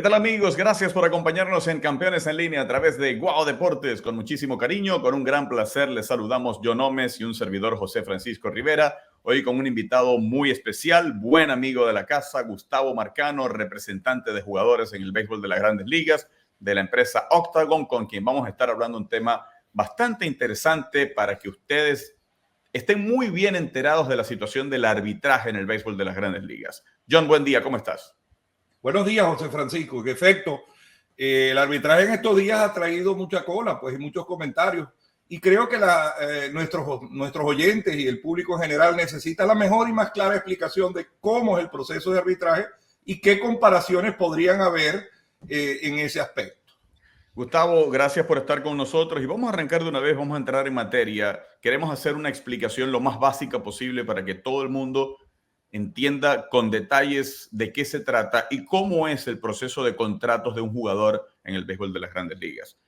tal amigos? Gracias por acompañarnos en Campeones en Línea a través de Guau Deportes. Con muchísimo cariño, con un gran placer, les saludamos John Gómez y un servidor José Francisco Rivera. Hoy con un invitado muy especial, buen amigo de la casa, Gustavo Marcano, representante de jugadores en el béisbol de las Grandes Ligas, de la empresa Octagon, con quien vamos a estar hablando un tema bastante interesante para que ustedes estén muy bien enterados de la situación del arbitraje en el béisbol de las Grandes Ligas. John, buen día, ¿cómo estás? Buenos días, José Francisco. En efecto, el arbitraje en estos días ha traído mucha cola, pues, y muchos comentarios. Y creo que nuestros oyentes y el público en general necesita la mejor y más clara explicación de cómo es el proceso de arbitraje y qué comparaciones podrían haber en ese aspecto. Gustavo, gracias por estar con nosotros y vamos a arrancar de una vez, vamos a entrar en materia. Queremos hacer una explicación lo más básica posible para que todo el mundo entienda con detalles de qué se trata y cómo es el proceso de contratos de un jugador en el béisbol de las Grandes Ligas.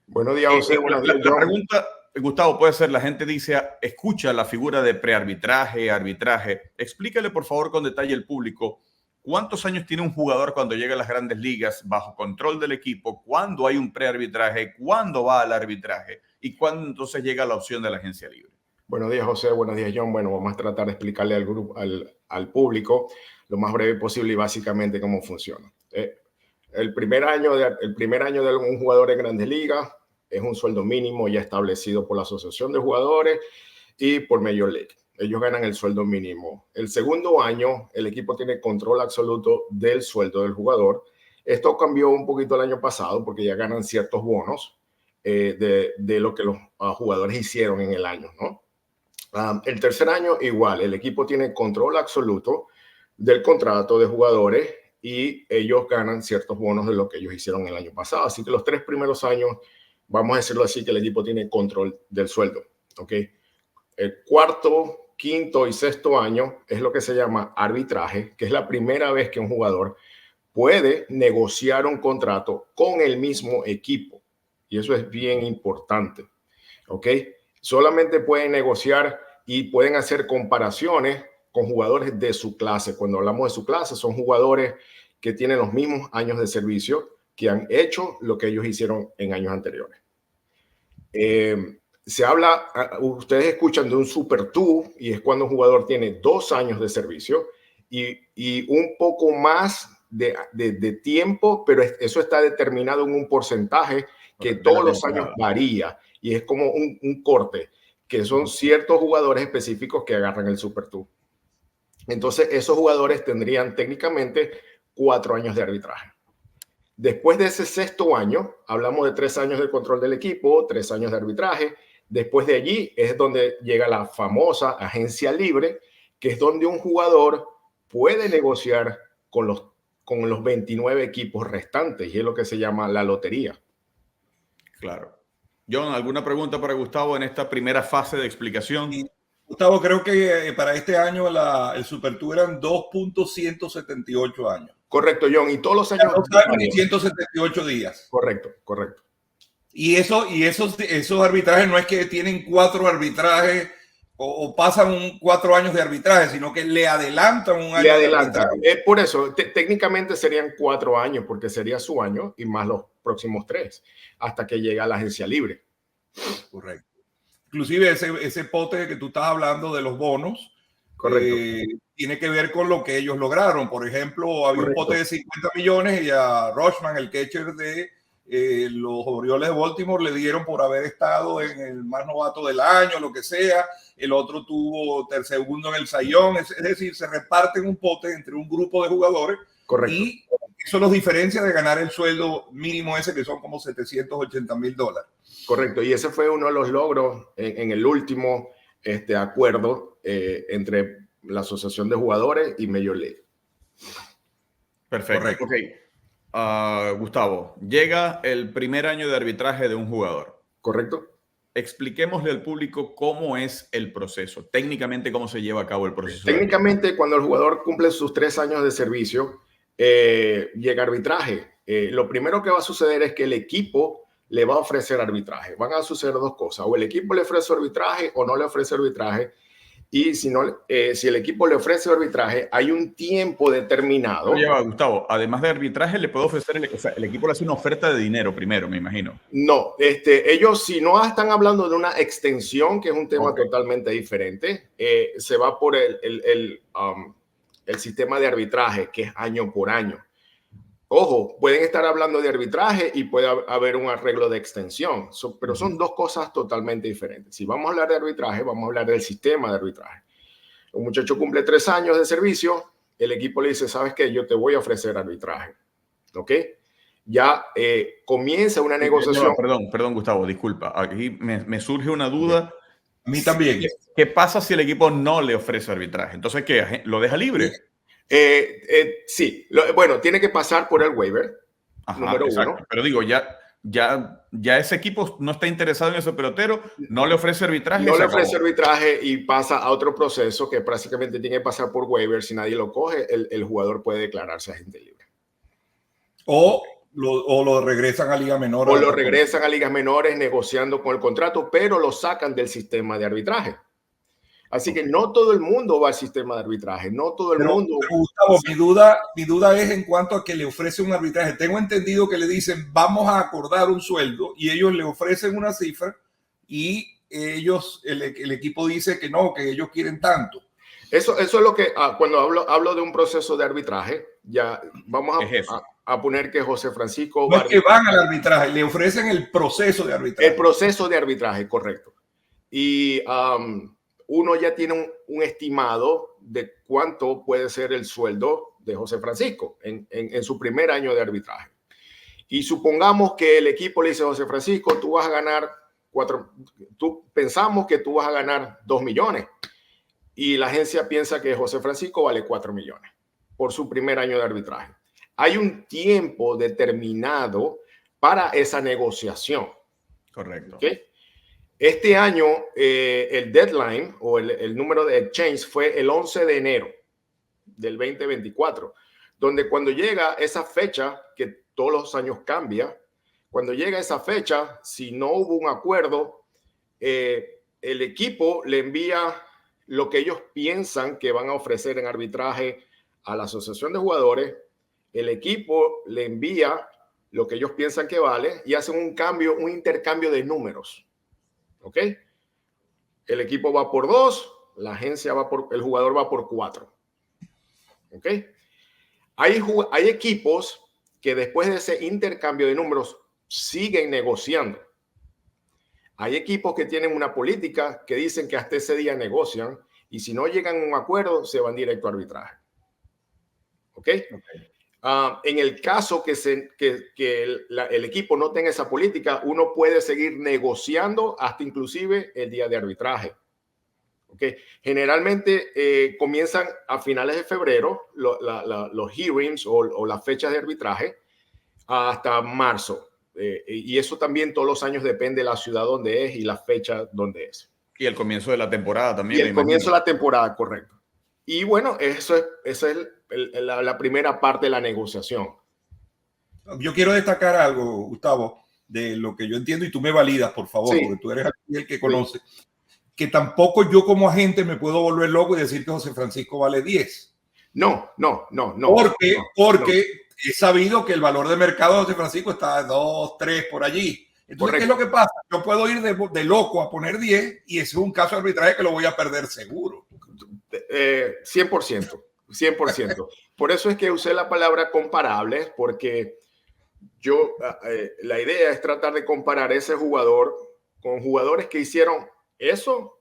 Buenos días, José. Buenos días, la pregunta, Gustavo, puede ser, la gente dice, escucha la figura de prearbitraje, arbitraje. Explícale, por favor, con detalle al público, ¿cuántos años tiene un jugador cuando llega a las Grandes Ligas bajo control del equipo? ¿Cuándo hay un prearbitraje? ¿Cuándo va al arbitraje? ¿Y cuándo entonces llega la opción de la agencia libre? Buenos días, José. Buenos días, John. Bueno, vamos a tratar de explicarle al grupo, al público lo más breve posible y básicamente cómo funciona. El primer año de un jugador en Grandes Ligas es un sueldo mínimo ya establecido por la Asociación de Jugadores y por Major League. Ellos ganan el sueldo mínimo. El segundo año, el equipo tiene control absoluto del sueldo del jugador. Esto cambió un poquito el año pasado porque ya ganan ciertos bonos de lo que los jugadores hicieron en el año, ¿no? El tercer año, igual, el equipo tiene control absoluto del contrato de jugadores y ellos ganan ciertos bonos de lo que ellos hicieron el año pasado. Así que los 3 primeros años, vamos a decirlo así, que el equipo tiene control del sueldo, ¿ok? El cuarto, quinto y sexto año es lo que se llama arbitraje, que es la primera vez que un jugador puede negociar un contrato con el mismo equipo. Y eso es bien importante, ¿ok? Solamente pueden negociar y pueden hacer comparaciones con jugadores de su clase. Cuando hablamos de su clase, son jugadores que tienen los mismos años de servicio, que han hecho lo que ellos hicieron en años anteriores. Se habla, ustedes escuchan de un Super 2 y es cuando un jugador tiene 2 años de servicio y un poco más de tiempo, pero eso está determinado en un porcentaje que todos los años varía y es como un corte, que son ciertos jugadores específicos que agarran el Super 2. Entonces, esos jugadores tendrían técnicamente 4 años de arbitraje. Después de ese sexto año, hablamos de 3 años de control del equipo, 3 años de arbitraje. Después de allí es donde llega la famosa agencia libre, que es donde un jugador puede negociar con los 29 equipos restantes y es lo que se llama la lotería. Claro. John, ¿alguna pregunta para Gustavo en esta primera fase de explicación? Sí. Gustavo, creo que para este año el Super Tour eran 2.178 años. Correcto, John. Y todos los años... 2 años y 178 días. Correcto, correcto. Y esos arbitrajes no es que tienen 4 arbitrajes o pasan 4 años de arbitraje, sino que le adelantan un año. Le adelantan. Por eso, técnicamente serían 4 años, porque sería su año y más los próximos 3, hasta que llega a la agencia libre. Correcto. Inclusive ese pote que tú estás hablando de los bonos, correcto, tiene que ver con lo que ellos lograron. Por ejemplo, había un pote de 50 millones y a Rochman, el catcher de los Orioles de Baltimore, le dieron por haber estado en el más novato del año, lo que sea. El otro tuvo segundo en el Cy Young. Es decir, se reparten un pote entre un grupo de jugadores. Correcto. Y eso los diferencia de ganar el sueldo mínimo ese, que son como $780,000. Correcto, y ese fue uno de los logros en el último acuerdo entre la Asociación de Jugadores y Major League. Perfecto. Okay. Gustavo, llega el primer año de arbitraje de un jugador. Correcto. Expliquémosle al público cómo es el proceso, técnicamente cómo se lleva a cabo el proceso. Técnicamente, cuando el jugador cumple sus 3 años de servicio, llega arbitraje. Lo primero que va a suceder es que el equipo le va a ofrecer arbitraje. Van a suceder 2 cosas. O el equipo le ofrece arbitraje o no le ofrece arbitraje. Y si, no, si el equipo le ofrece arbitraje, hay un tiempo determinado. Oye, Gustavo, además de arbitraje, le puedo ofrecer, o sea, el equipo le hace una oferta de dinero primero, me imagino. No, ellos si no están hablando de una extensión, que es un tema totalmente diferente, se va por el sistema de arbitraje, que es año por año. Ojo, pueden estar hablando de arbitraje y puede haber un arreglo de extensión, pero son dos cosas totalmente diferentes. Si vamos a hablar de arbitraje, vamos a hablar del sistema de arbitraje. Un muchacho cumple 3 años de servicio, el equipo le dice, ¿sabes qué? Yo te voy a ofrecer arbitraje. ¿Ok? Ya comienza una negociación. Perdón, Gustavo, disculpa. Aquí me surge una duda. A mí también. ¿Qué pasa si el equipo no le ofrece arbitraje? Entonces, ¿qué? ¿Lo deja libre? Sí, bueno, tiene que pasar por el waiver. Ajá, número exacto. 1. Pero digo, ya ese equipo no está interesado en ese pelotero, no le ofrece arbitraje. No le ofrece arbitraje y pasa a otro proceso que prácticamente tiene que pasar por waiver. Si nadie lo coge, el jugador puede declararse agente libre. O lo regresan a Liga Menor. O lo regresan a ligas menores negociando con el contrato, pero lo sacan del sistema de arbitraje. Así que no todo el mundo va al sistema de arbitraje, no todo el mundo. Pero Gustavo, mi duda es en cuanto a que le ofrece un arbitraje. Tengo entendido que le dicen, vamos a acordar un sueldo, y ellos le ofrecen una cifra y ellos, el equipo dice que no, que ellos quieren tanto. Eso es lo que, cuando hablo de un proceso de arbitraje, ya vamos a poner que José Francisco... No es que van al arbitraje, le ofrecen el proceso de arbitraje. El proceso de arbitraje, correcto. Y uno ya tiene un estimado de cuánto puede ser el sueldo de José Francisco en su primer año de arbitraje. Y supongamos que el equipo le dice a José Francisco, tú vas a ganar pensamos que tú vas a ganar 2 millones. Y la agencia piensa que José Francisco vale 4 millones por su primer año de arbitraje. Hay un tiempo determinado para esa negociación. Correcto. ¿Okay? Este año, el deadline o el número de exchange fue el 11 de enero del 2024, donde cuando llega esa fecha, que todos los años cambia, cuando llega esa fecha, si no hubo un acuerdo, el equipo le envía lo que ellos piensan que van a ofrecer en arbitraje a la asociación de jugadores. El equipo le envía lo que ellos piensan que vale y hacen un intercambio de números. ¿Ok? El equipo va por 2, la agencia el jugador va por 4. ¿Ok? Hay equipos que después de ese intercambio de números siguen negociando. Hay equipos que tienen una política que dicen que hasta ese día negocian y si no llegan a un acuerdo se van directo a arbitraje. ¿Ok? En el caso que el equipo no tenga esa política, uno puede seguir negociando hasta inclusive el día de arbitraje. ¿Okay? Generalmente comienzan a finales de febrero los hearings o las fechas de arbitraje hasta marzo. Y eso también todos los años depende de la ciudad donde es y la fecha donde es. Y el comienzo de la temporada también. Y el comienzo de la temporada, correcto. Y bueno, esa es la primera parte de la negociación. Yo quiero destacar algo, Gustavo, de lo que yo entiendo y tú me validas, por favor, sí, porque tú eres el que conoce. Sí. Que tampoco yo como agente me puedo volver loco y decir que José Francisco vale 10. No. Porque he sabido que el valor de mercado de José Francisco está a 2, 3 por allí. Entonces, ¿qué es lo que pasa? Yo puedo ir de loco a poner 10 y ese es un caso de arbitraje que lo voy a perder seguro. 100%. Por eso es que usé la palabra comparables, porque la idea es tratar de comparar ese jugador con jugadores que hicieron eso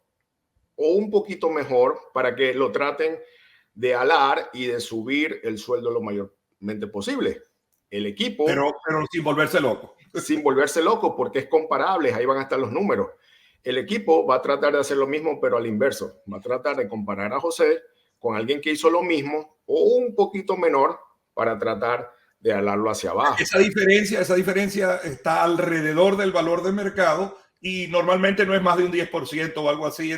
o un poquito mejor para que lo traten de alar y de subir el sueldo lo mayormente posible. El equipo... Pero sin volverse loco. Sin volverse loco, porque es comparable, ahí van a estar los números. El equipo va a tratar de hacer lo mismo, pero al inverso. Va a tratar de comparar a José con alguien que hizo lo mismo o un poquito menor para tratar de alarlo hacia abajo. Esa diferencia está alrededor del valor de mercado y normalmente no es más de un 10% o algo así.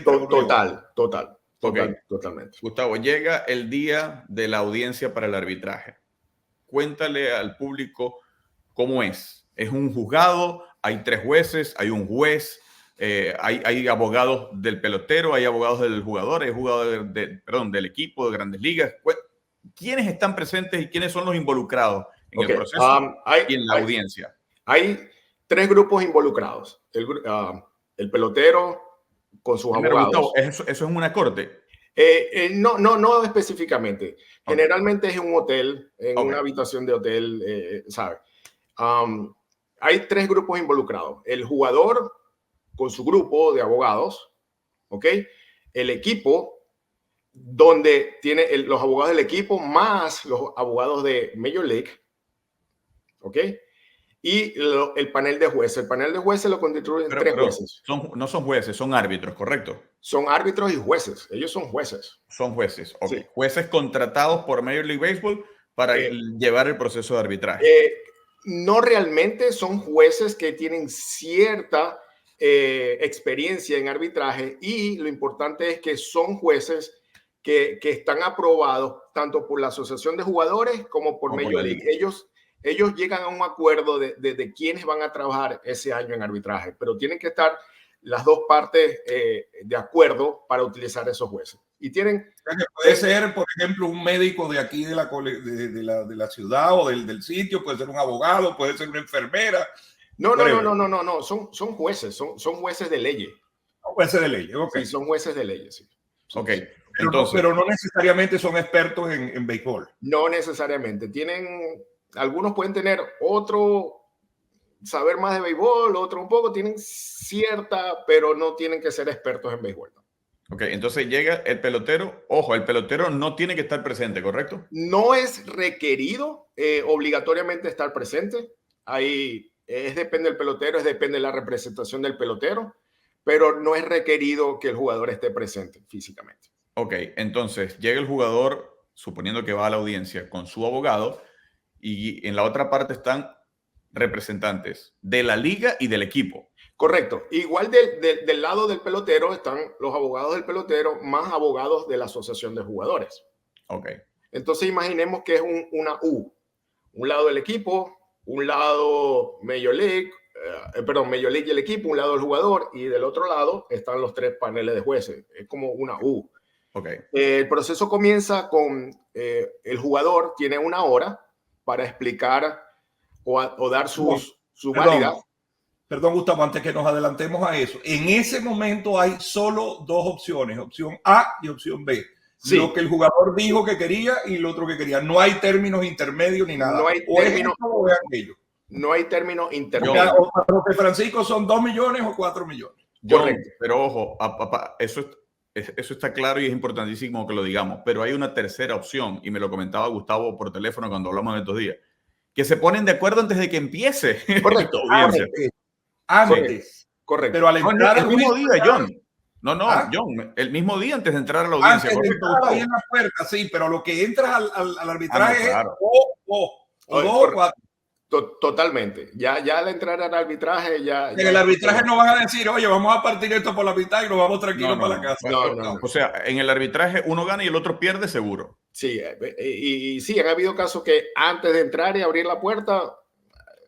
Totalmente. Gustavo, llega el día de la audiencia para el arbitraje. Cuéntale al público cómo es. ¿Es un juzgado? ¿Hay 3 jueces? ¿Hay un juez? Hay abogados del pelotero, hay abogados del jugador, hay jugadores del equipo de Grandes Ligas. ¿Quiénes están presentes y quiénes son los involucrados en el proceso y en la audiencia? Hay 3 grupos involucrados. El pelotero con sus abogados. Gustavo, ¿eso es una corte? No específicamente. Generalmente es en un hotel, en una habitación de hotel, ¿sabes? Hay 3 grupos involucrados. El jugador con su grupo de abogados, ¿ok? El equipo, donde tiene los abogados del equipo más los abogados de Major League, ¿ok? Y el panel de jueces. El panel de jueces lo constituyen 3 jueces. No son jueces, son árbitros, ¿correcto? Son árbitros y jueces. Ellos son jueces. Son jueces, ok. Sí. Jueces contratados por Major League Baseball para llevar el proceso de arbitraje. No realmente, son jueces que tienen cierta experiencia en arbitraje, y lo importante es que son jueces que están aprobados tanto por la Asociación de Jugadores como por Major League. Ellos llegan a un acuerdo de quiénes van a trabajar ese año en arbitraje, pero tienen que estar las dos partes de acuerdo para utilizar esos jueces. Y tienen... Puede ser, por ejemplo, un médico de aquí de la ciudad o del sitio, puede ser un abogado, puede ser una enfermera. No, son jueces, son jueces de leyes. Jueces de leyes, ok. Sí, son jueces de leyes, sí. Ok. Pero no necesariamente son expertos en béisbol. No necesariamente. Algunos pueden tener saber más de béisbol, otro un poco, tienen cierta, pero no tienen que ser expertos en béisbol. Ok, entonces llega el pelotero. Ojo, el pelotero no tiene que estar presente, ¿correcto? No es requerido obligatoriamente estar presente. Depende del pelotero, depende de la representación del pelotero, pero no es requerido que el jugador esté presente físicamente. Ok, entonces llega el jugador, suponiendo que va a la audiencia con su abogado, y en la otra parte están representantes de la liga y del equipo. Correcto. Igual del lado del pelotero están los abogados del pelotero más abogados de la asociación de jugadores. Ok. Entonces imaginemos que es una U. Un lado del equipo, un lado Major League y el equipo, un lado el jugador, y del otro lado están los 3 paneles de jueces. Es como una U. Okay. El proceso comienza con el jugador tiene 1 hora para explicar o dar su válida. Perdón, Gustavo, antes que nos adelantemos a eso. En ese momento hay solo 2 opciones, opción A y opción B. Sí. Lo que el jugador dijo que quería y lo otro que quería. No hay términos intermedios ni nada. No hay términos. No hay términos intermedios. O para lo que Francisco son 2 millones o 4 millones. Correcto. Pero ojo, eso está claro y es importantísimo que lo digamos. Pero hay una tercera opción, y me lo comentaba Gustavo por teléfono cuando hablamos de estos días, que se ponen de acuerdo antes de que empiece. Correcto. Antes. Sí, correcto. Pero al entrar el mismo día, John. John, el mismo día antes de entrar a la audiencia. Antes de entrar ahí en la puerta, sí, pero lo que entras al arbitraje es Totalmente. Ya al entrar al arbitraje, en el arbitraje no van a decir, oye, vamos a partir esto por la mitad y nos vamos tranquilos para la casa. No. O sea, en el arbitraje uno gana y el otro pierde seguro. Sí, y sí, han habido casos que antes de entrar y abrir la puerta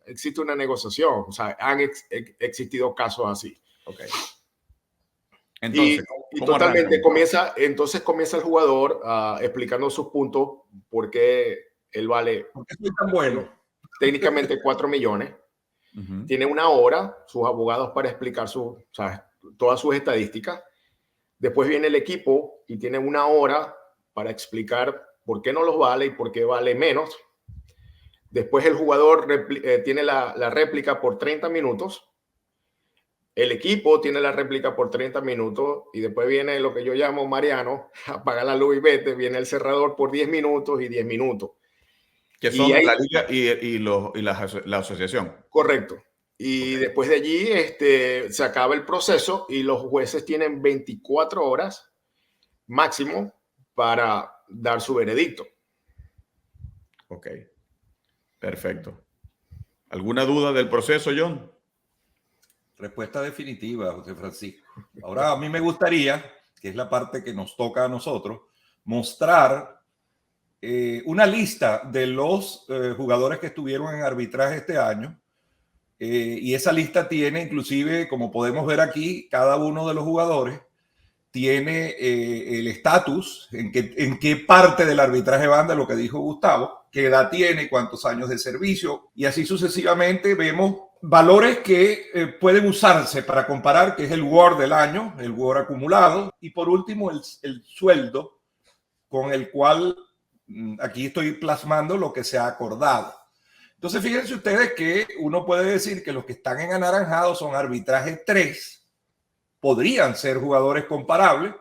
existe una negociación. O sea, han existido casos así. Ok. Entonces, y totalmente comienza el jugador explicando sus puntos, por qué él vale. ¿Por qué es tan bueno? Técnicamente 4 millones. Tiene 1 hora sus abogados para explicar todas sus estadísticas. Después viene el equipo y tiene 1 hora para explicar por qué no los vale y por qué vale menos. Después el jugador tiene la réplica por 30 minutos. El equipo tiene la réplica por 30 minutos y después viene lo que yo llamo Mariano, apaga la luz y vete, viene el cerrador por 10 minutos y 10 minutos. Que son la liga y la asociación. Correcto. Y después de allí se acaba el proceso y los jueces tienen 24 horas máximo para dar su veredicto. Ok. Perfecto. ¿Alguna duda del proceso, John? Respuesta definitiva, José Francisco. Ahora a mí me gustaría, que es la parte que nos toca a nosotros, mostrar una lista de los jugadores que estuvieron en arbitraje este año y esa lista tiene, inclusive, como podemos ver aquí, cada uno de los jugadores tiene el estatus, en qué parte del arbitraje van, de lo que dijo Gustavo, qué edad tiene, cuántos años de servicio, y así sucesivamente vemos valores que pueden usarse para comparar, que es el WAR del año, el WAR acumulado, y por último el sueldo con el cual aquí estoy plasmando lo que se ha acordado. Entonces, fíjense ustedes que uno puede decir que los que están en anaranjado son arbitraje 3, podrían ser jugadores comparables,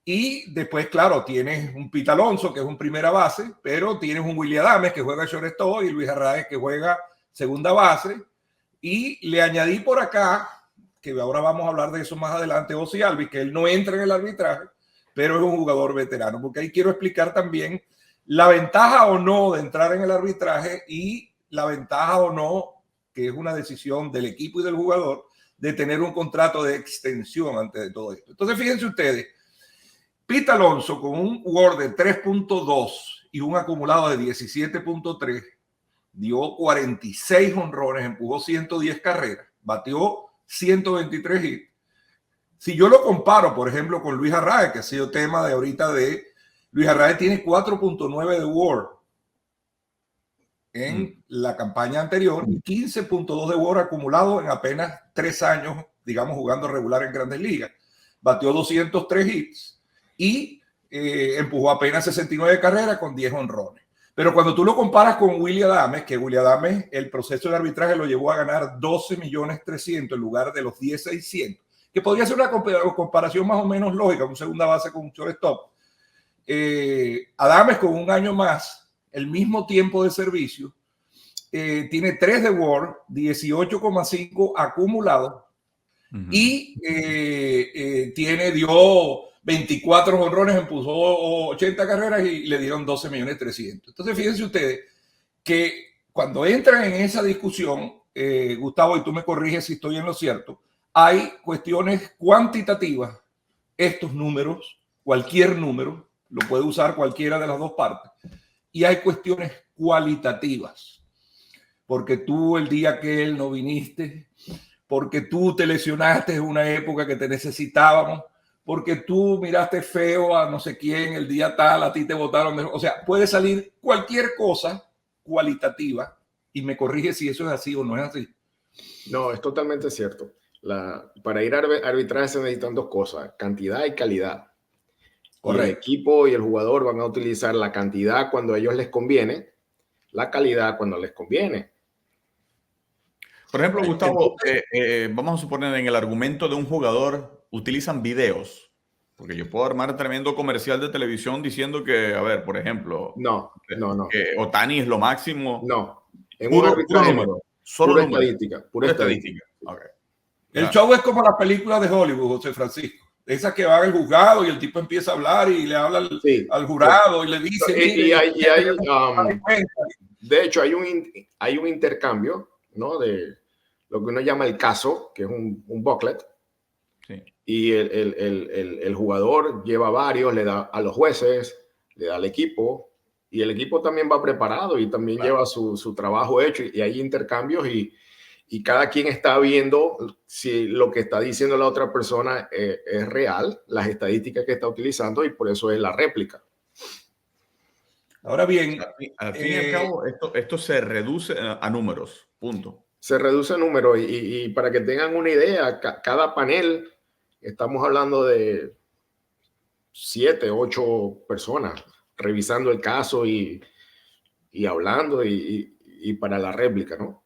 y después, claro, tienes un Pete Alonso, que es un primera base, pero tienes un Willy Adames, que juega shortstop, y Luis Arraez, que juega segunda base, y le añadí por acá, que ahora vamos a hablar de eso más adelante, Ozzie Albies, que él no entra en el arbitraje, pero es un jugador veterano, porque ahí quiero explicar también la ventaja o no de entrar en el arbitraje y la ventaja o no, que es una decisión del equipo y del jugador, de tener un contrato de extensión antes de todo esto. Entonces, fíjense ustedes, Pete Alonso con un WAR de 3.2 y un acumulado de 17.3, dio 46 honrones, empujó 110 carreras, batió 123 hits. Si yo lo comparo, por ejemplo, con Luis Arraez, que ha sido tema de ahorita de Luis Arraez, tiene 4.9 de WAR en la campaña anterior y 15.2 de WAR acumulado en apenas 3 años, digamos, jugando regular en Grandes Ligas. Batió 203 hits y empujó apenas 69 carreras con 10 honrones. Pero cuando tú lo comparas con Willy Adames, que Willy Adames, el proceso de arbitraje lo llevó a ganar 12.300.000 en lugar de los 10.600, que podría ser una comparación más o menos lógica, un segunda base con un shortstop. Adames con un año más, el mismo tiempo de servicio, tiene 3 de WAR, 18,5 acumulado, y dio 24 honrones, empujó 80 carreras y le dieron 12.300.000. Entonces, fíjense ustedes que cuando entran en esa discusión, Gustavo, y tú me corriges si estoy en lo cierto, hay cuestiones cuantitativas. Estos números, cualquier número, lo puede usar cualquiera de las dos partes. Y hay cuestiones cualitativas, porque tú el día que él no viniste, porque tú te lesionaste en una época que te necesitábamos, porque tú miraste feo a no sé quién el día tal, a ti te votaron. O sea, puede salir cualquier cosa cualitativa, y me corrige si eso es así o no es así. No, es totalmente cierto. Para ir a arbitraje se necesitan dos cosas, cantidad y calidad. Correcto. Y el equipo y el jugador van a utilizar la cantidad cuando a ellos les conviene, la calidad cuando les conviene. Por ejemplo, Gustavo, vamos a suponer en el argumento de un jugador utilizan videos, porque yo puedo armar tremendo comercial de televisión diciendo que, a ver, por ejemplo, no. que Ohtani es lo máximo. No, en un arbitraje pura estadística. Okay. El show es como las películas de Hollywood, José Francisco. Esa que va al juzgado y el tipo empieza a hablar y le habla al jurado y le dice... de hecho, hay un intercambio, ¿no? De lo que uno llama el caso, que es un booklet. Sí. Y el jugador lleva varios, le da a los jueces, le da al equipo, y el equipo también va preparado y también lleva su trabajo hecho, y hay intercambios y cada quien está viendo si lo que está diciendo la otra persona es real, las estadísticas que está utilizando, y por eso es la réplica. Ahora bien, al fin y al cabo, esto se reduce a números, punto. Se reduce a números, y para que tengan una idea, cada panel, estamos hablando de 7, 8 personas revisando el caso y hablando y para la réplica, ¿no?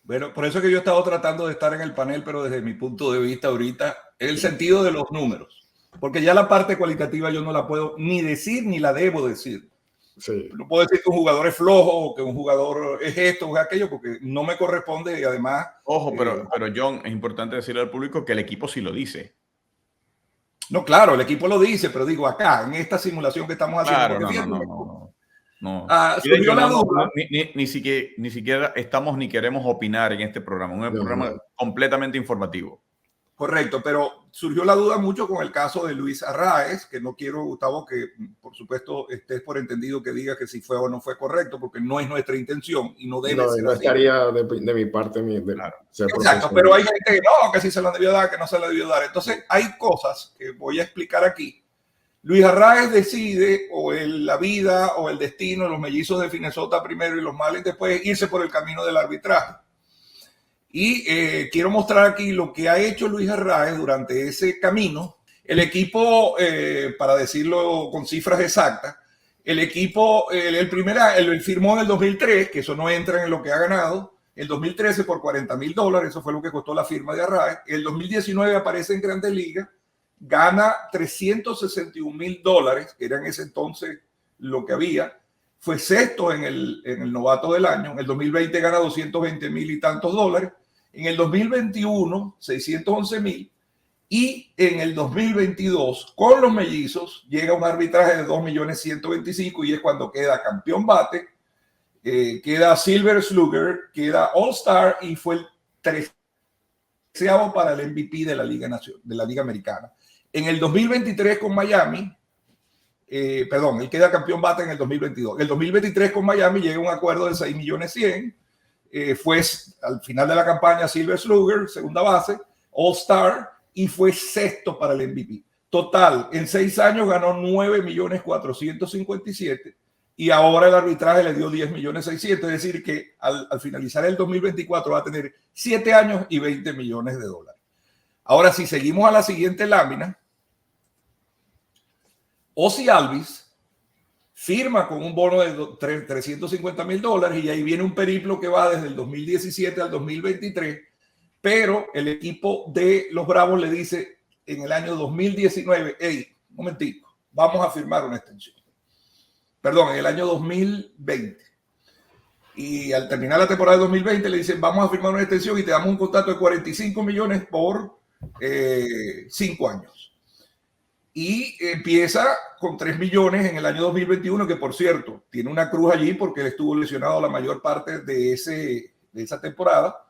Bueno, por eso es que yo he estado tratando de estar en el panel, pero desde mi punto de vista ahorita, en el sentido de los números, porque ya la parte cualitativa yo no la puedo ni decir ni la debo decir. Sí. No puedo decir que un jugador es flojo o que un jugador es esto o es aquello, porque no me corresponde, y además... Ojo, pero John, es importante decirle al público que el equipo sí lo dice. No, claro, el equipo lo dice, pero digo acá, en esta simulación que estamos haciendo... Claro, no. Surgió la duda. Ni siquiera estamos ni queremos opinar en este programa. Un programa completamente informativo. Correcto, pero surgió la duda mucho con el caso de Luis Arraez, que no quiero, Gustavo, que por supuesto estés por entendido que diga que si fue o no fue correcto, porque no es nuestra intención y no debe ser no así. estaría de mi parte Claro. ser Exacto, pero hay gente que no, que sí se lo debió dar, que no se lo debió dar. Entonces hay cosas que voy a explicar aquí. Luis Arraez decide, o la vida o el destino, los mellizos de Minnesota primero y los Marlins después, irse por el camino del arbitraje. Y quiero mostrar aquí lo que ha hecho Luis Arraez durante ese camino. El equipo, para decirlo con cifras exactas, el equipo, él firmó en el 2003, que eso no entra en lo que ha ganado, el 2013 por $40,000, eso fue lo que costó la firma de Arraez. El 2019 aparece en Grandes Ligas, gana $361,000, que era en ese entonces lo que había. Fue sexto en el novato del año. En el 2020 gana $220,000 y tantos dólares. En el 2021, $611,000. Y en el 2022, con los mellizos, llega un arbitraje de $2,125,000 y es cuando queda campeón bate, queda Silver Slugger, queda All-Star y fue el 13º para el MVP de la Liga Americana. En el 2023 con Miami, él queda campeón bate en el 2022. En el 2023 con Miami llega un acuerdo de $6,100,000. Fue al final de la campaña Silver Slugger, segunda base, All-Star y fue sexto para el MVP. Total, en 6 años ganó $9,457,000 y ahora el arbitraje le dio $10,600,000. Es decir, que al finalizar el 2024 va a tener 7 años y $20 millones. Ahora, si seguimos a la siguiente lámina, Ozzie Albies firma con un bono de $350,000 y ahí viene un periplo que va desde el 2017 al 2023, pero el equipo de los Bravos le dice en el año 2019, hey, un momentico, vamos a firmar una extensión. Perdón, en el año 2020. Y al terminar la temporada de 2020 le dicen, vamos a firmar una extensión y te damos un contrato de $45 millones por 5 años. Y empieza con $3 millones en el año 2021, que por cierto, tiene una cruz allí porque él estuvo lesionado la mayor parte de esa temporada.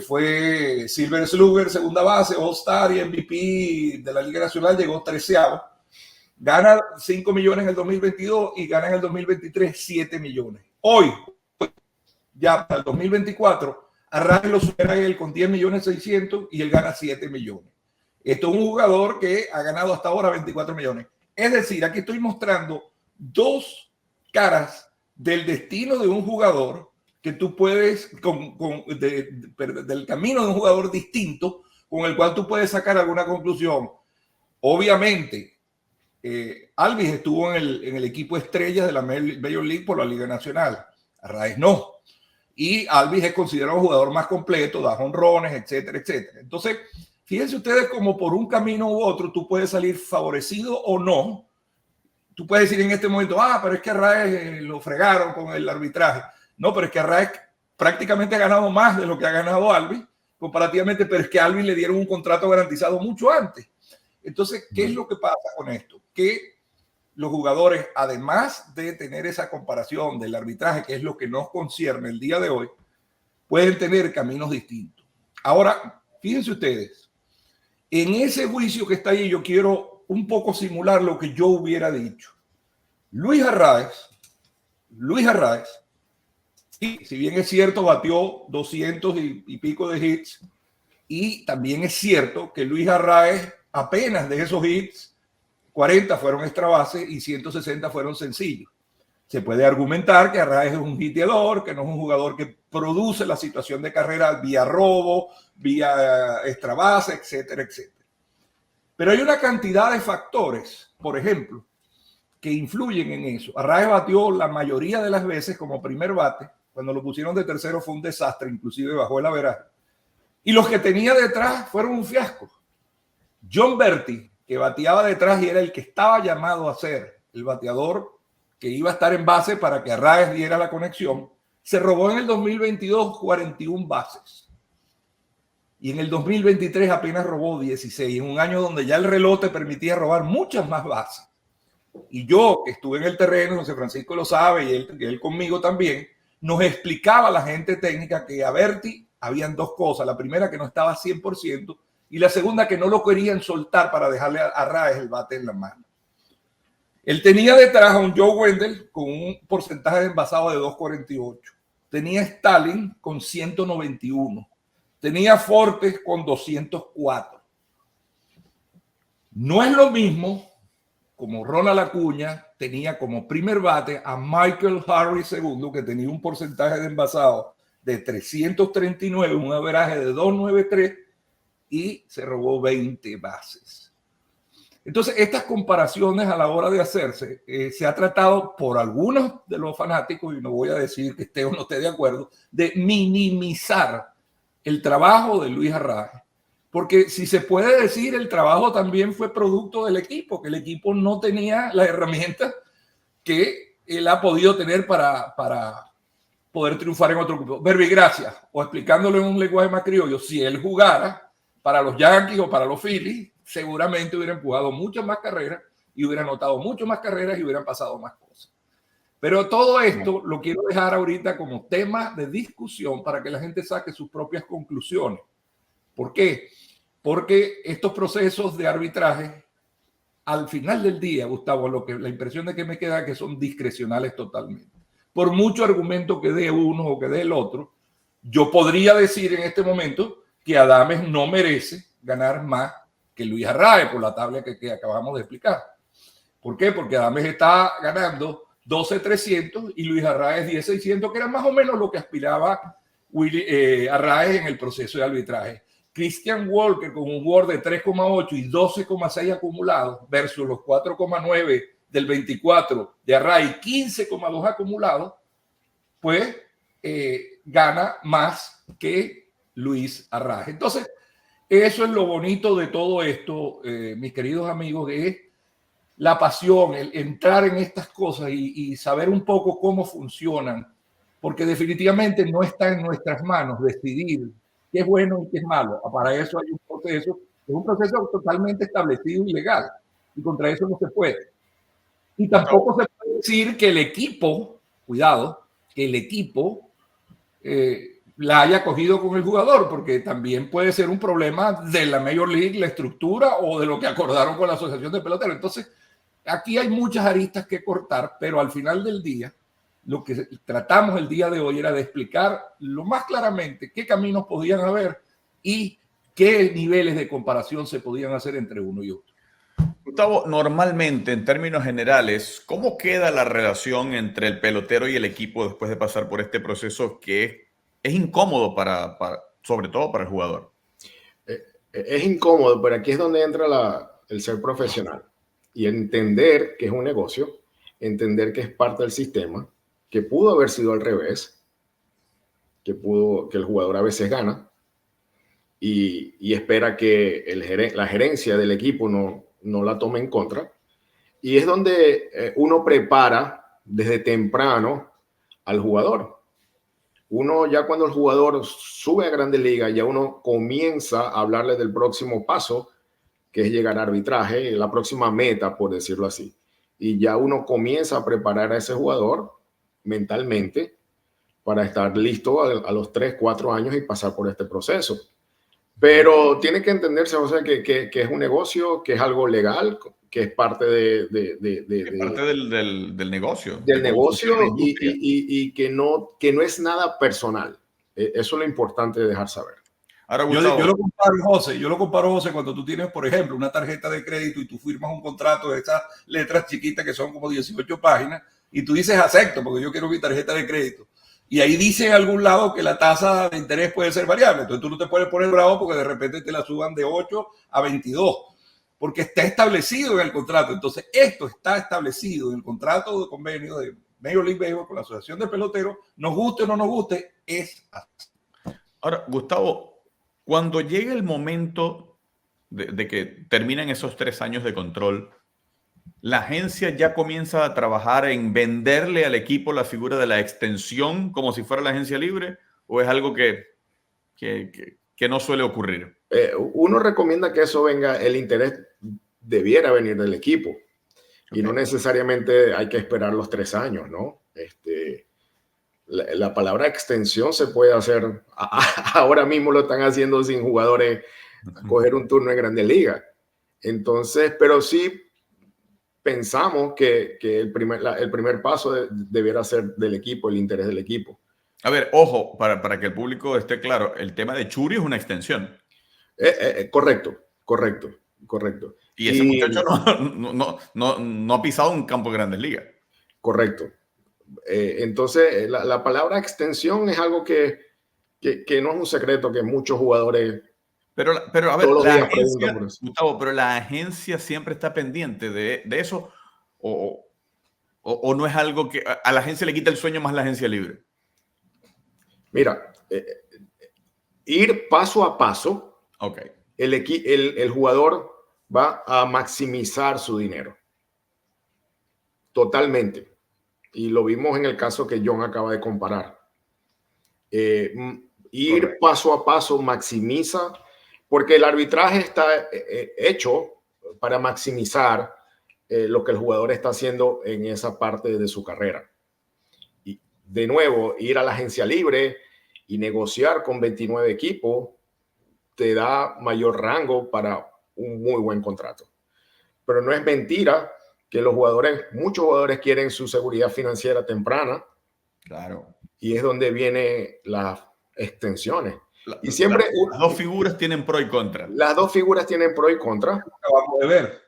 Fue Silver Slugger, segunda base, All-Star y MVP de la Liga Nacional, llegó 13º. Gana $5 millones en el 2022 y gana en el 2023 $7 millones. Hoy, ya para el 2024, Arraez lo supera él con $10,600,000 y él gana $7 millones. Esto es un jugador que ha ganado hasta ahora $24 millones. Es decir, aquí estoy mostrando dos caras del destino de un jugador que tú puedes, del camino de un jugador distinto con el cual tú puedes sacar alguna conclusión. Obviamente, Albies estuvo en el equipo estrella de la Major League por la Liga Nacional. Arraez no. Y Albies es considerado un jugador más completo, da jonrones, etcétera, etcétera. Entonces, fíjense ustedes como por un camino u otro tú puedes salir favorecido o no. Tú puedes decir en este momento, pero es que Arraez lo fregaron con el arbitraje. No, pero es que Arraez prácticamente ha ganado más de lo que ha ganado Albies comparativamente, pero es que a Albies le dieron un contrato garantizado mucho antes. Entonces, ¿qué es lo que pasa con esto? Que los jugadores, además de tener esa comparación del arbitraje, que es lo que nos concierne el día de hoy, pueden tener caminos distintos. Ahora, fíjense ustedes, en ese juicio que está ahí, yo quiero un poco simular lo que yo hubiera dicho. Luis Arraez, si bien es cierto, batió 200 y pico de hits, y también es cierto que Luis Arraez, apenas de esos hits, 40 fueron extra base y 160 fueron sencillos. Se puede argumentar que Arraez es un hiteador, que no es un jugador que produce la situación de carrera vía robo, vía extra base, etcétera, etcétera. Pero hay una cantidad de factores, por ejemplo, que influyen en eso. Arraez batió la mayoría de las veces como primer bate. Cuando lo pusieron de tercero fue un desastre, inclusive bajó el averaje. Y los que tenía detrás fueron un fiasco. John Berti, que bateaba detrás y era el que estaba llamado a ser el bateador que iba a estar en base para que Arraez diera la conexión, se robó en el 2022 41 bases. Y en el 2023 apenas robó 16, en un año donde ya el reloj te permitía robar muchas más bases. Y yo, que estuve en el terreno, José Francisco lo sabe, y él conmigo también, nos explicaba la gente técnica que a Berti habían dos cosas. La primera, que no estaba 100%, y la segunda que no lo querían soltar para dejarle a Arraez el bate en la mano. Él tenía detrás a un Joe Wendell con un porcentaje de envasado de 2.48. Tenía Stalin con 191. Tenía Fortes con 204. No es lo mismo como Ronald Acuña tenía como primer bate a Michael Harris II, que tenía un porcentaje de envasado de 339, un averaje de 293 y se robó 20 bases. Entonces, estas comparaciones a la hora de hacerse, se ha tratado por algunos de los fanáticos, y no voy a decir que esté o no esté de acuerdo, de minimizar el trabajo de Luis Arraez. Porque si se puede decir, el trabajo también fue producto del equipo, que el equipo no tenía las herramientas que él ha podido tener para poder triunfar en otro grupo. Verbigracia, o explicándolo en un lenguaje más criollo, si él jugara para los Yankees o para los Phillies, seguramente hubieran empujado muchas más carreras y hubieran anotado muchas más carreras y hubieran pasado más cosas. Pero todo esto lo quiero dejar ahorita como tema de discusión para que la gente saque sus propias conclusiones. ¿Por qué? Porque estos procesos de arbitraje, al final del día, Gustavo, la impresión de que me queda es que son discrecionales totalmente. Por mucho argumento que dé uno o que dé el otro, yo podría decir en este momento que Adames no merece ganar más que Luis Arraez por la tabla que acabamos de explicar. ¿Por qué? Porque Adames está ganando 12.300 y Luis Arraez 10.600, que era más o menos lo que aspiraba Arraez en el proceso de arbitraje. Christian Walker con un WAR de 3.8 y 12.6 acumulados versus los 4.9 del 24 de Arraez y 15.2 acumulados, pues gana más que Luis Arraez. Entonces, eso es lo bonito de todo esto, mis queridos amigos, que es la pasión, el entrar en estas cosas y saber un poco cómo funcionan, porque definitivamente no está en nuestras manos decidir qué es bueno y qué es malo. Para eso hay un proceso totalmente establecido y legal, y contra eso no se puede. Y tampoco se puede decir que el equipo, cuidado, que el equipo la haya cogido con el jugador, porque también puede ser un problema de la Major League, la estructura o de lo que acordaron con la Asociación de Peloteros. Entonces, aquí hay muchas aristas que cortar, pero al final del día, lo que tratamos el día de hoy era de explicar lo más claramente qué caminos podían haber y qué niveles de comparación se podían hacer entre uno y otro. Gustavo, normalmente, en términos generales, ¿cómo queda la relación entre el pelotero y el equipo después de pasar por este proceso que es incómodo sobre todo para el jugador? Es incómodo, pero aquí es donde entra el ser profesional y entender que es un negocio, entender que es parte del sistema, que pudo haber sido al revés, que el jugador a veces gana y espera que la gerencia del equipo no la tome en contra. Y es donde uno prepara desde temprano al jugador. Uno ya cuando el jugador sube a Grandes Ligas, ya uno comienza a hablarle del próximo paso, que es llegar a arbitraje, la próxima meta, por decirlo así. Y ya uno comienza a preparar a ese jugador mentalmente para estar listo a los 3, 4 años y pasar por este proceso. Pero tiene que entenderse, o sea, que es un negocio, que es algo legal, que es parte del negocio. Del negocio y que no es nada personal. Eso es lo importante de dejar saber. Ahora, Gustavo, yo lo comparo, José, cuando tú tienes, por ejemplo, una tarjeta de crédito y tú firmas un contrato de esas letras chiquitas que son como 18 páginas y tú dices acepto porque yo quiero mi tarjeta de crédito. Y ahí dice en algún lado que la tasa de interés puede ser variable. Entonces tú no te puedes poner bravo porque de repente te la suban de 8 a 22. Porque está establecido en el contrato. Entonces esto está establecido en el contrato de convenio de Major League Baseball con la Asociación de Peloteros. Nos guste o no nos guste, es así. Ahora, Gustavo, cuando llegue el momento de que terminan esos 3 años de control, ¿la agencia ya comienza a trabajar en venderle al equipo la figura de la extensión como si fuera la agencia libre? ¿O es algo que no suele ocurrir? Uno recomienda que eso venga, el interés debiera venir del equipo. Okay. Y no necesariamente hay que esperar los 3 años, ¿no? La palabra extensión se puede hacer, ahora mismo lo están haciendo sin jugadores coger un turno en Grandes Ligas. Entonces, pero sí pensamos que el primer paso debiera ser del equipo, el interés del equipo. A ver, ojo, para que el público esté claro, el tema de Churi es una extensión. Correcto. Y ese muchacho no ha pisado un campo de Grandes Ligas. Correcto. Entonces, la palabra extensión es algo que no es un secreto, que muchos jugadores... Pero a ver, todos los la días agencia, preguntan por eso. Gustavo, pero la agencia siempre está pendiente de eso, o no es algo que a la agencia le quita el sueño más la agencia libre. Mira, ir paso a paso, Okay. el jugador va a maximizar su dinero. Totalmente. Y lo vimos en el caso que John acaba de comparar. Ir Correcto. paso a paso maximiza, porque el arbitraje está hecho para maximizar lo que el jugador está haciendo en esa parte de su carrera. Y de nuevo, ir a la agencia libre y negociar con 29 equipos te da mayor rango para un muy buen contrato. Pero no es mentira que muchos jugadores quieren su seguridad financiera temprana. Claro. Y es donde vienen las extensiones. Y siempre las dos figuras tienen pro y contra. Las dos figuras tienen pro y contra. Acabamos de ver.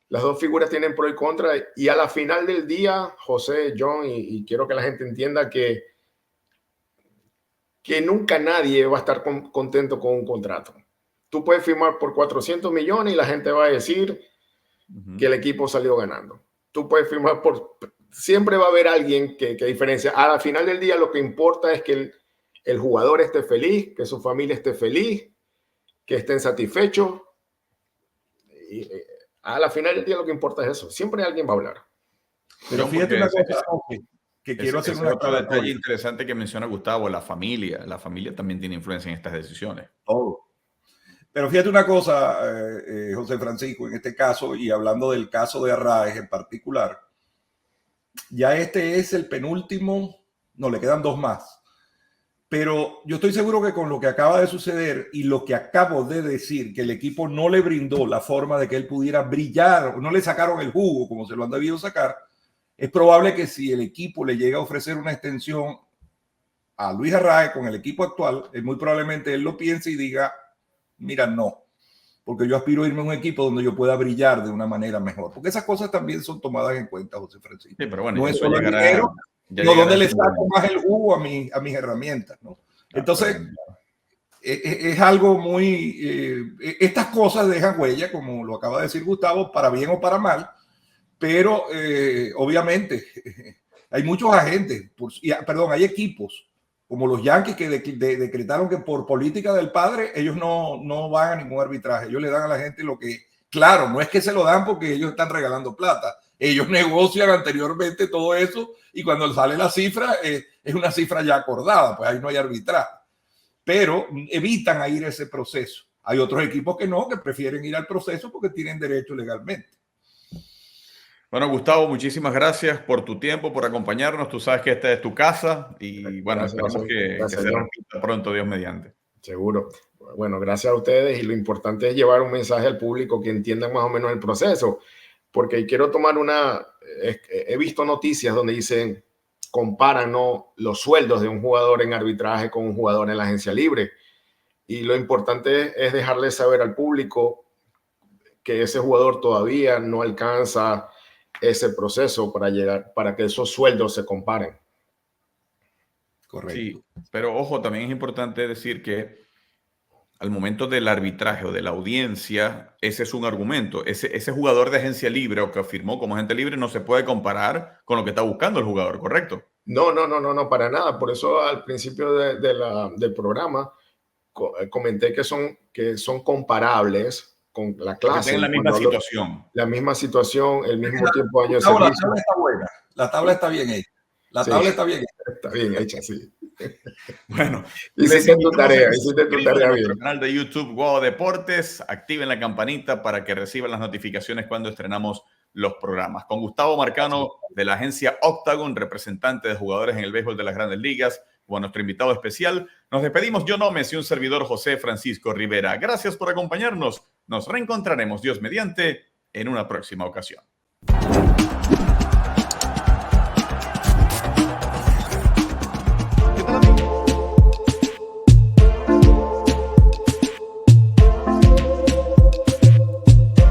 Las dos figuras tienen pro y contra. Y a la final del día, José, John, y quiero que la gente entienda que nunca nadie va a estar contento con un contrato. Tú puedes firmar por 400 millones y la gente va a decir que el equipo salió ganando. Tú puedes firmar siempre va a haber alguien que diferencia. A la final del día lo que importa es que el jugador esté feliz, que su familia esté feliz, que estén satisfechos. Y a la final del día lo que importa es eso. Siempre alguien va a hablar. Pero fíjate una cosa, que quiero hacer otro detalle interesante que menciona Gustavo, la familia. La familia también tiene influencia en estas decisiones. Todo. Pero fíjate una cosa, José Francisco, en este caso, y hablando del caso de Arraez en particular, ya este es el penúltimo, no, le quedan 2 más. Pero yo estoy seguro que con lo que acaba de suceder y lo que acabo de decir, que el equipo no le brindó la forma de que él pudiera brillar, no le sacaron el jugo como se lo han debido sacar, es probable que si el equipo le llega a ofrecer una extensión a Luis Arraez con el equipo actual, muy probablemente él lo piense y diga, mira, no, porque yo aspiro a irme a un equipo donde yo pueda brillar de una manera mejor. Porque esas cosas también son tomadas en cuenta, José Francisco. Sí, pero bueno, no es solo el dinero, no donde le saco más el jugo a mis herramientas, ¿no? Entonces, es algo muy... estas cosas dejan huella, como lo acaba de decir Gustavo, para bien o para mal, pero obviamente hay muchos agentes, hay equipos como los Yankees que decretaron que por política del padre ellos no van a ningún arbitraje. Ellos le dan a la gente lo que... Claro, no es que se lo dan porque ellos están regalando plata. Ellos negocian anteriormente todo eso y cuando sale la cifra es una cifra ya acordada, pues ahí no hay arbitraje. Pero evitan a ir a ese proceso. Hay otros equipos que no, que prefieren ir al proceso porque tienen derecho legalmente. Bueno, Gustavo, muchísimas gracias por tu tiempo, por acompañarnos. Tú sabes que esta es tu casa y bueno, esperamos que se repita pronto, Dios mediante. Seguro. Bueno, gracias a ustedes y lo importante es llevar un mensaje al público que entiendan más o menos el proceso, porque quiero tomar he visto noticias donde dicen, comparan los sueldos de un jugador en arbitraje con un jugador en la agencia libre y lo importante es dejarle saber al público que ese jugador todavía no alcanza ese proceso para que esos sueldos se comparen. Correcto. Sí, pero ojo, también es importante decir que al momento del arbitraje o de la audiencia, ese es un argumento. Ese jugador de agencia libre o que firmó como agente libre no se puede comparar con lo que está buscando el jugador, ¿correcto? No, para nada. Por eso al principio del programa comenté que son comparables con la clase. Que la misma situación. La misma situación, el mismo tiempo de año de servicio. La tabla está buena. La tabla está bien hecha. Tabla está bien hecha. Está bien hecha, sí. Bueno, hiciste tu tarea bien. En canal de YouTube Guau Deportes, activen la campanita para que reciban las notificaciones cuando estrenamos los programas. Con Gustavo Marcano de la agencia Octagon, representante de jugadores en el béisbol de las Grandes Ligas, o a nuestro invitado especial. Nos despedimos, John Gómez y un servidor José Francisco Rivera. Gracias por acompañarnos. Nos reencontraremos, Dios mediante, en una próxima ocasión.